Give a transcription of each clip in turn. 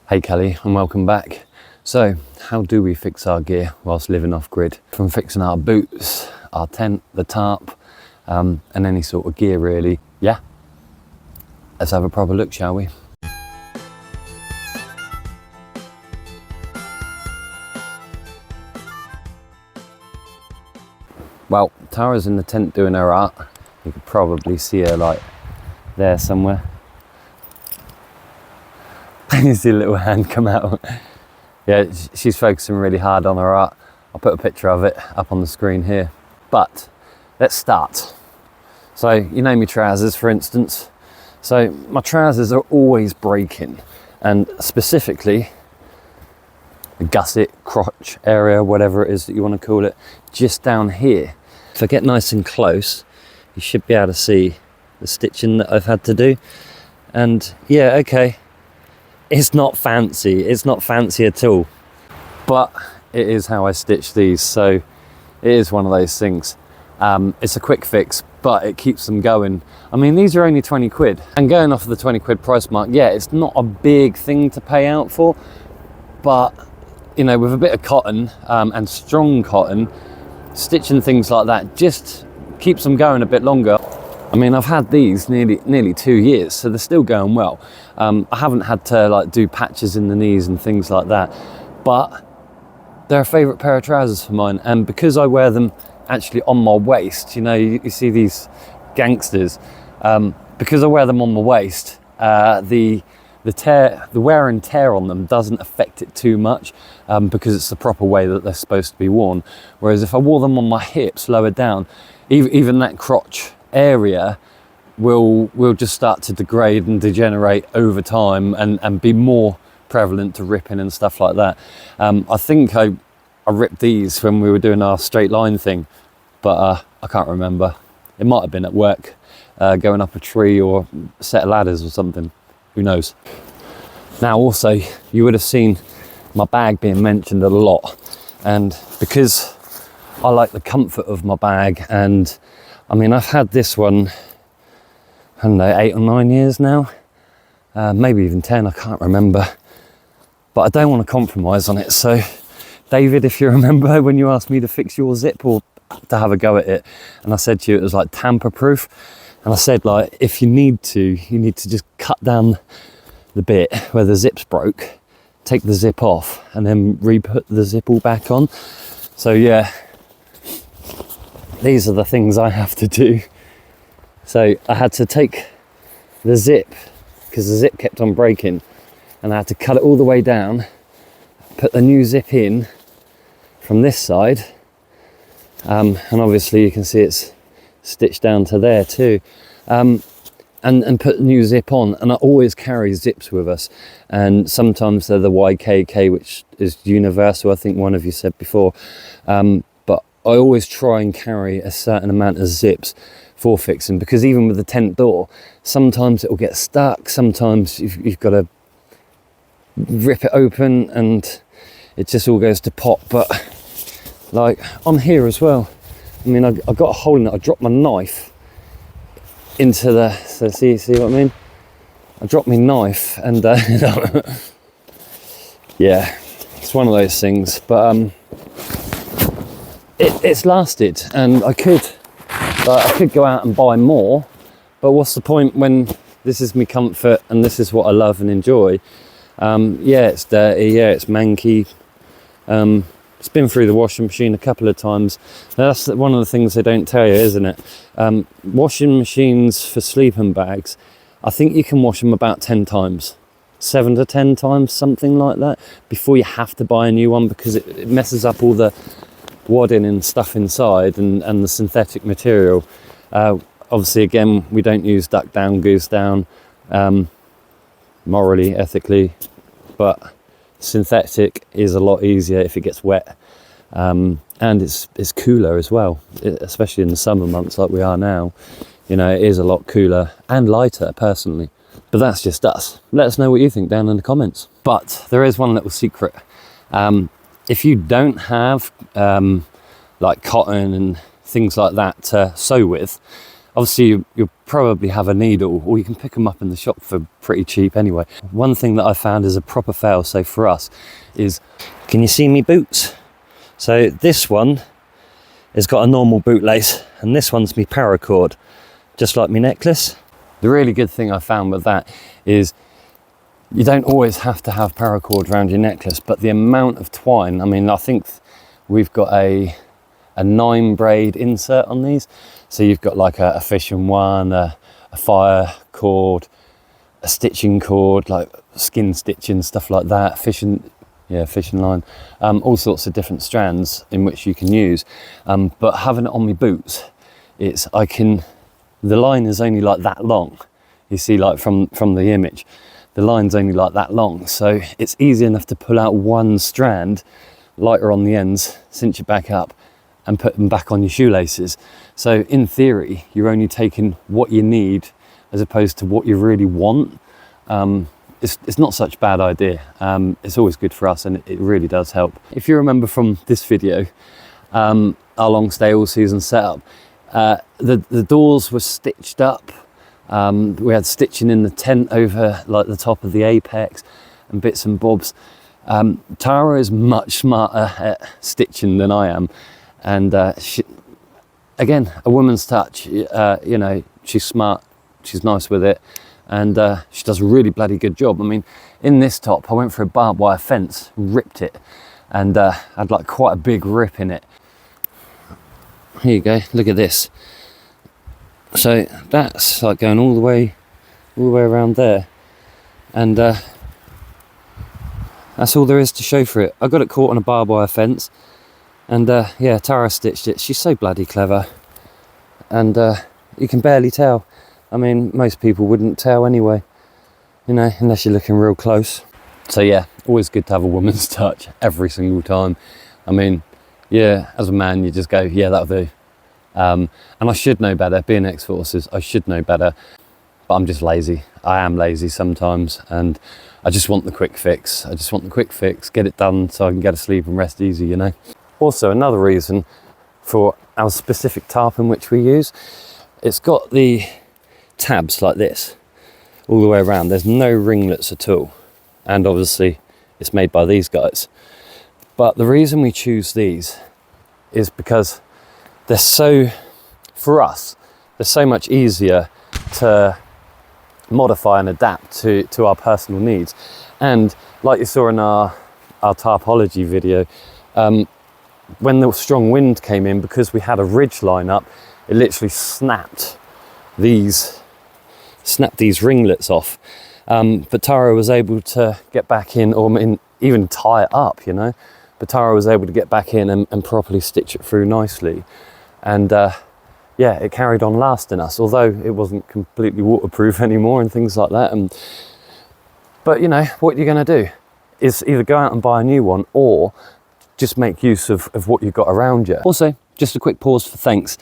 Hey Kelly, and welcome back. So, how do we fix our gear whilst living off grid? From fixing our boots, our tent, the tarp, and any sort of gear really. Yeah, let's have a proper look, shall we? Well, Tara's in the tent doing her art. You could probably see her like there somewhere. You see a little hand come out. Yeah, she's focusing really hard on her art. I'll put a picture of it up on the screen here. But let's start. So, you know my trousers, for instance. So my trousers are always breaking, and specifically the gusset, crotch area, whatever it is that you want to call it, just down here. If I get nice and close, you should be able to see the stitching that I've had to do. And yeah, okay. It's not fancy at all, but it is how I stitch these, so it is one of those things. It's a quick fix, but it keeps them going. I mean, these are only 20 quid, and going off of the 20 quid price mark, yeah, it's not a big thing to pay out for, but you know, with a bit of cotton and strong cotton, stitching things like that just keeps them going a bit longer. I mean, I've had these nearly 2 years, so they're still going well. I haven't had to like do patches in the knees and things like that, but they're a favourite pair of trousers for mine. And because I wear them actually on my waist, you know, you see these gangsters, because I wear them on my waist, the wear and tear on them doesn't affect it too much, because it's the proper way that they're supposed to be worn. Whereas if I wore them on my hips lower down, even that crotch area will just start to degrade and degenerate over time and be more prevalent to ripping and stuff like that. I think I ripped these when we were doing our straight line thing, but I can't remember. It might have been at work, going up a tree or a set of ladders or something. Who knows? Now also, you would have seen my bag being mentioned a lot, and because I like the comfort of my bag, and I mean, I've had this one, I don't know, 8 or 9 years now, maybe even 10, I can't remember, but I don't want to compromise on it. So David, if you remember when you asked me to fix your zip or to have a go at it, and I said to you it was like tamper proof, and I said, like, if you need to just cut down the bit where the zip's broke, take the zip off and then re-put the zip all back on. So yeah, these are the things I have to do. So I had to take the zip, because the zip kept on breaking, and I had to cut it all the way down, put the new zip in from this side, and obviously you can see it's stitched down to there too, and put the new zip on. And I always carry zips with us, and sometimes they're the YKK, which is universal, I think one of you said before, but I always try and carry a certain amount of zips for fixing, because even with the tent door, sometimes it will get stuck, sometimes you've got to rip it open and it just all goes to pot. But like on here as well, I mean, I got a hole in it. I dropped my knife into the, so see what I mean? I dropped my knife and yeah, it's one of those things, but it's lasted, and I could go out and buy more, but what's the point when this is my comfort and this is what I love and enjoy? Yeah, it's dirty, yeah, it's manky, it's been through the washing machine a couple of times. That's one of the things they don't tell you, isn't it? Washing machines for sleeping bags, I think you can wash them about 10 times, 7 to 10 times, something like that, before you have to buy a new one, because it messes up all the wadding and stuff inside and the synthetic material. Obviously, again, we don't use duck down, goose down, morally, ethically, but synthetic is a lot easier if it gets wet, and it's cooler as well, especially in the summer months like we are now. You know, it is a lot cooler and lighter personally, but that's just us. Let us know what you think down in the comments. But there is one little secret. If you don't have like cotton and things like that to sew with, Obviously you'll probably have a needle, or you can pick them up in the shop for pretty cheap anyway. One thing that I found is a proper fail-safe for us is, can you see me boots? So this one has got a normal bootlace, and this one's me paracord, just like my necklace. The really good thing I found with that is you don't always have to have paracord around your necklace, but the amount of twine, I mean, I think we've got a 9 braid insert on these. So you've got like a fishing one, a fire cord, a stitching cord, like skin stitching, stuff like that, fishing line, all sorts of different strands in which you can use. But having it on my boots, the line is only like that long. You see, like from the image, the line's only like that long. So it's easy enough to pull out one strand, lighter on the ends, cinch it back up, and put them back on your shoelaces. So in theory, you're only taking what you need as opposed to what you really want. It's not such a bad idea. It's always good for us, and it really does help. If you remember from this video, our long stay all season setup, the doors were stitched up. We had stitching in the tent over like the top of the apex and bits and bobs. Tara is much smarter at stitching than I am. And again, a woman's touch, you know, she's smart, she's nice with it, and she does a really bloody good job. I mean, in this top, I went for a barbed wire fence, ripped it, and had like quite a big rip in it. Here you go, look at this. So that's like going all the way around there, and that's all there is to show for it. I got it caught on a barbed wire fence. And yeah, Tara stitched it. She's so bloody clever, and you can barely tell. I mean, most people wouldn't tell anyway, you know, unless you're looking real close. So yeah, always good to have a woman's touch every single time. I mean, yeah, as a man, you just go, yeah, that'll do. And I should know better. Being ex-forces, I should know better, but I'm just lazy. I am lazy sometimes, and I just want the quick fix. I just want the quick fix, get it done so I can go to sleep and rest easy, you know. Also, another reason for our specific tarp in which we use, it's got the tabs like this all the way around. There's no ringlets at all, and obviously it's made by these guys. But the reason we choose these is because they're so, for us, they're so much easier to modify and adapt to our personal needs. And like you saw in our tarpology video, when the strong wind came in, because we had a ridge line up, it literally snapped these ringlets off. But Tara was able to get back in, or even tie it up, you know. But Tara was able to get back in and properly stitch it through nicely. And yeah, it carried on lasting us, although it wasn't completely waterproof anymore and things like that. But you know, what you're gonna do is either go out and buy a new one, or just make use of what you've got around you. Also, just a quick pause for thanks.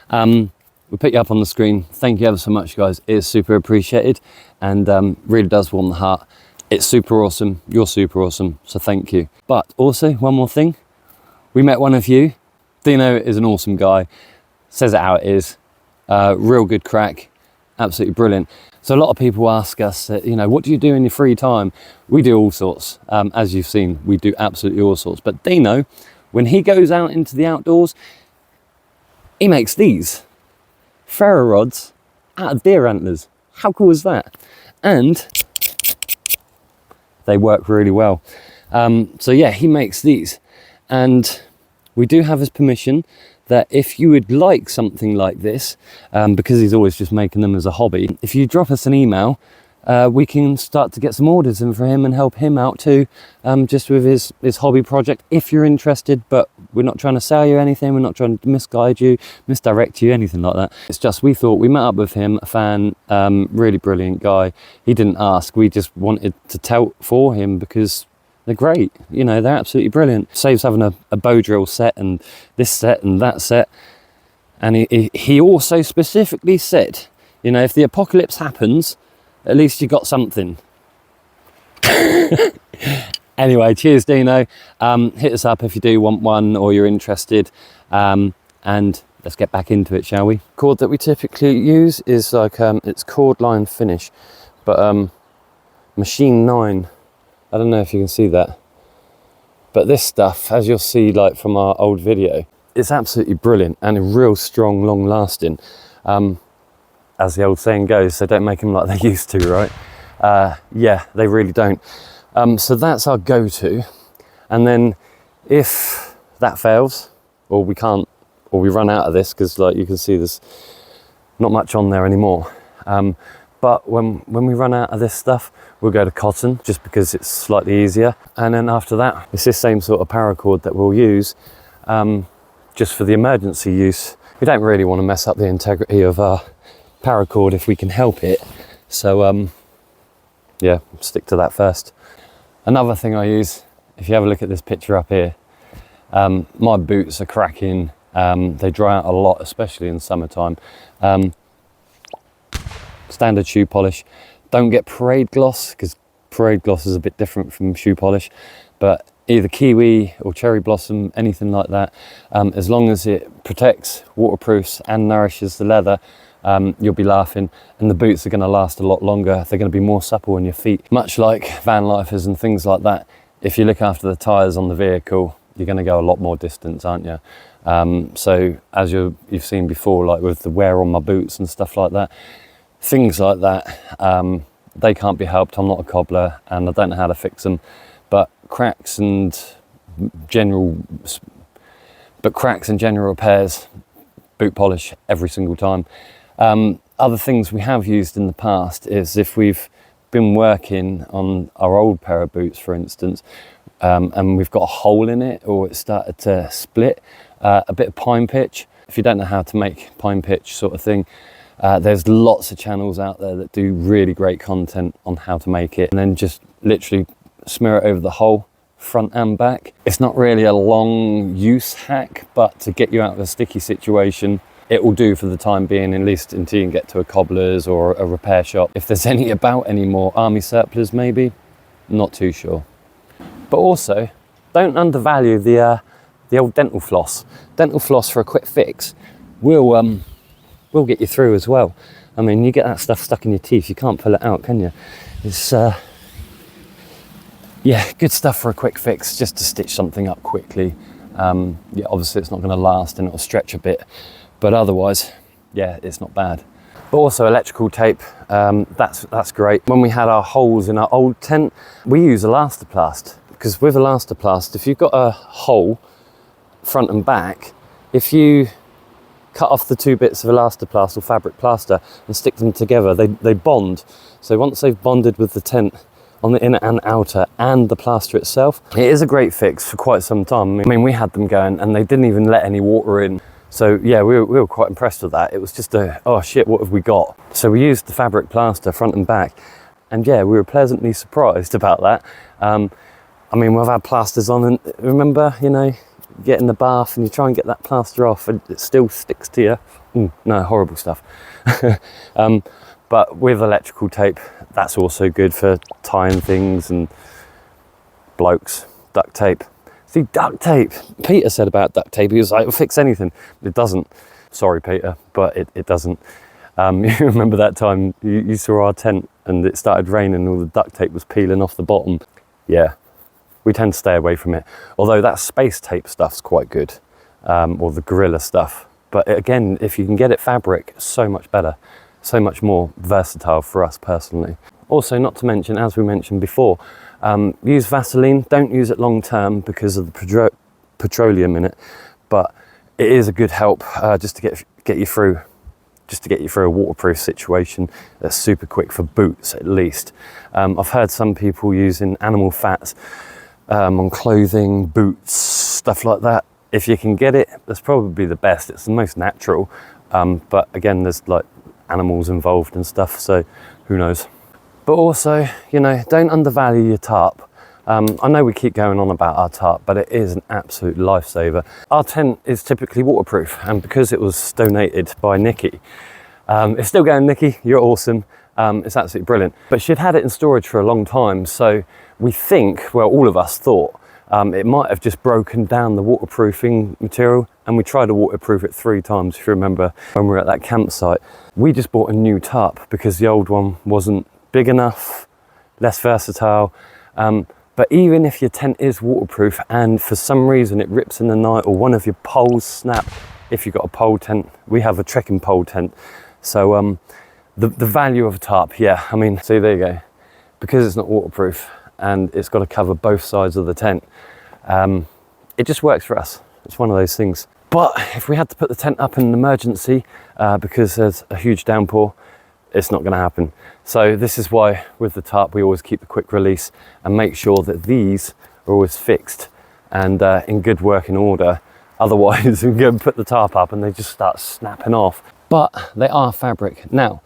We'll put you up on the screen. Thank you ever so much, guys. It is super appreciated, and really does warm the heart. It's super awesome. You're super awesome, so thank you. But also, one more thing. We met one of you. Dino is an awesome guy. Says it how it is. Real good crack. Absolutely brilliant. So a lot of people ask us, you know, what do you do in your free time? We do all sorts. As you've seen, we do absolutely all sorts. But Dino, when he goes out into the outdoors, he makes these ferro rods out of deer antlers. How cool is that? And they work really well. So yeah, he makes these. And we do have his permission that if you would like something like this, because he's always just making them as a hobby, if you drop us an email, we can start to get some orders in for him and help him out too, just with his hobby project, if you're interested. But we're not trying to sell you anything, we're not trying to misguide you, misdirect you, anything like that. It's just, we thought, we met up with him, a fan, really brilliant guy. He didn't ask, we just wanted to tout for him because they're great, you know, they're absolutely brilliant. Saves having a bow drill set and this set and that set. And he also specifically said, you know, if the apocalypse happens, at least you got something. Anyway, cheers, Dino. Hit us up if you do want one or you're interested. And let's get back into it, shall we? Cord that we typically use is like, it's cord line finish, but machine 9, I don't know if you can see that, but this stuff, as you'll see like from our old video, it's absolutely brilliant and real strong, long lasting. As the old saying goes, they don't make them like they used to, right? Yeah, they really don't. So that's our go-to. And then if that fails, or we can't, or we run out of this, because like you can see there's not much on there anymore. But when we run out of this stuff, we'll go to cotton, just because it's slightly easier. And then after that, it's this same sort of paracord that we'll use, just for the emergency use. We don't really want to mess up the integrity of our paracord if we can help it. So yeah, stick to that first. Another thing I use, if you have a look at this picture up here, my boots are cracking. They dry out a lot, especially in summertime. Standard shoe polish. Don't get parade gloss, because parade gloss is a bit different from shoe polish, but either kiwi or cherry blossom, anything like that, as long as it protects, waterproofs and nourishes the leather, you'll be laughing, and the boots are going to last a lot longer. They're going to be more supple on your feet, much like van lifers and things like that. If you look after the tyres on the vehicle, you're going to go a lot more distance, aren't you? So as you've seen before, like with the wear on my boots and stuff like that, things like that, they can't be helped. I'm not a cobbler and I don't know how to fix them, but cracks and general repairs, boot polish every single time. Other things we have used in the past is if we've been working on our old pair of boots, for instance, and we've got a hole in it or it started to split, a bit of pine pitch. If you don't know how to make pine pitch sort of thing, there's lots of channels out there that do really great content on how to make it, and then just literally smear it over the hole, front and back. It's not really a long use hack, but to get you out of a sticky situation, it will do for the time being, at least until you can get to a cobbler's or a repair shop. If there's any about anymore, army surplus maybe, not too sure. But also, don't undervalue the old dental floss. Dental floss for a quick fix will get you through as well. I mean, you get that stuff stuck in your teeth, you can't pull it out, can you? It's yeah, good stuff for a quick fix, just to stitch something up quickly. Yeah, obviously it's not going to last and it'll stretch a bit, but otherwise, yeah, it's not bad. But also electrical tape, that's great. When we had our holes in our old tent, we use Elastoplast, because with Elastoplast, if you've got a hole front and back, if you cut off the two bits of Elastoplast or fabric plaster and stick them together, they bond. So once they've bonded with the tent on the inner and outer and the plaster itself, it is a great fix for quite some time. I mean, we had them going and they didn't even let any water in. So yeah, we were quite impressed with that. It was just oh shit, what have we got? So we used the fabric plaster front and back, and yeah, we were pleasantly surprised about that. I mean, we've had plasters on, and remember, you know, get in the bath and you try and get that plaster off and it still sticks to you. No, horrible stuff. But with electrical tape, that's also good for tying things, and blokes, duct tape. See, duct tape. Peter said about duct tape, he was like, it'll fix anything. It doesn't. Sorry, Peter, but it doesn't. You remember that time you saw our tent and it started raining and all the duct tape was peeling off the bottom? Yeah, we tend to stay away from it. Although that space tape stuff's quite good, or the Gorilla stuff. But again, if you can get it fabric, so much better. So much more versatile for us personally. Also, not to mention, as we mentioned before, use Vaseline. Don't use it long term because of the petroleum in it, but it is a good help just to get you through a waterproof situation. That's super quick for boots, at least. I've heard some people using animal fats on clothing, boots, stuff like that. If you can get it, that's probably the best. It's the most natural, but again, there's like animals involved and stuff, so who knows. But also, you know, don't undervalue your tarp. I know we keep going on about our tarp, but it is an absolute lifesaver. Our tent is typically waterproof, and because it was donated by Nikki, it's still going, Nikki, you're awesome. It's absolutely brilliant. But she'd had it in storage for a long time, so we think, well, all of us thought, it might have just broken down the waterproofing material and we tried to waterproof it 3 times, if you remember when we were at that campsite. We just bought a new tarp because the old one wasn't big enough, less versatile. But even if your tent is waterproof and for some reason it rips in the night or one of your poles snap, if you've got a pole tent, we have a trekking pole tent. So the value of a tarp, yeah, I mean, see, there you go. Because it's not waterproof and it's got to cover both sides of the tent, it just works for us. It's one of those things. But if we had to put the tent up in an emergency because there's a huge downpour, it's not going to happen. So this is why with the tarp we always keep the quick release and make sure that these are always fixed and in good working order. Otherwise we go and put the tarp up and they just start snapping off. But they are fabric. Now,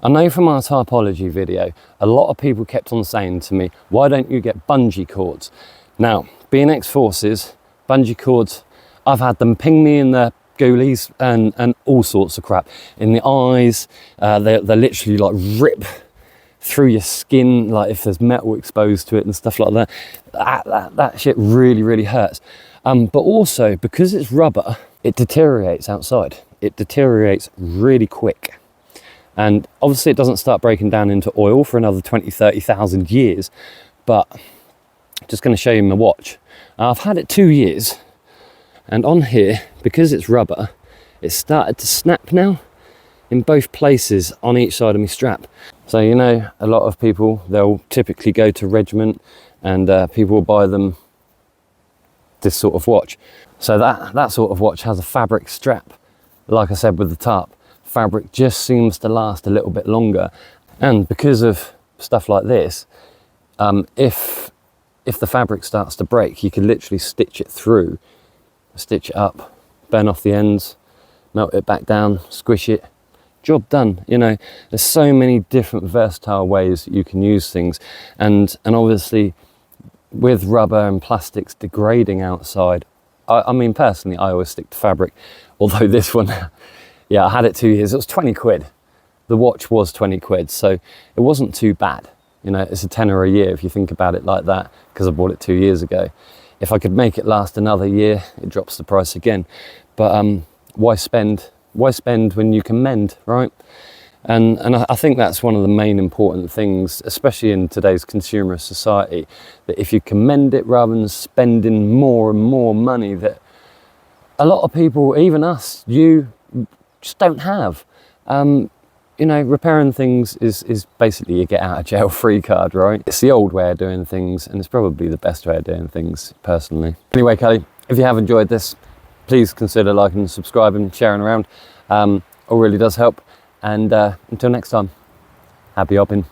I know from our tarpology video, a lot of people kept on saying to me, why don't you get bungee cords? Now, being ex-forces, bungee cords, I've had them ping me in the goalies and all sorts of crap. In the eyes, they literally like rip through your skin, like if there's metal exposed to it and stuff like that. That shit really, really hurts. But also, because it's rubber, it deteriorates outside. It deteriorates really quick. And obviously it doesn't start breaking down into oil for another 20, 30,000 years. But just going to show you my watch. I've had it 2 years. And on here, because it's rubber, it's started to snap now in both places on each side of my strap. So, you know, a lot of people, they'll typically go to regiment and people will buy them this sort of watch. So that sort of watch has a fabric strap. Like I said with the tarp, fabric just seems to last a little bit longer. And because of stuff like this, if the fabric starts to break, you can literally stitch it through, stitch it up, burn off the ends, melt it back down, squish it, job done. You know, there's so many different versatile ways that you can use things. And obviously with rubber and plastics degrading outside, I mean, personally, I always stick to fabric. Although this one, yeah, I had it 2 years, it was 20 quid. The watch was 20 quid, so it wasn't too bad. You know, it's a tenner a year if you think about it like that, because I bought it 2 years ago. If I could make it last another year, it drops the price again. But why spend when you can mend, right? And I think that's one of the main important things, especially in today's consumer society, that if you can mend it rather than spending more and more money that a lot of people, even us, you just don't have. You know, repairing things is basically a get out of jail free card, right? It's the old way of doing things, and it's probably the best way of doing things, personally. Anyway, Kelly, if you have enjoyed this, please consider liking and subscribing, sharing around. All really does help. And until next time, happy hopping.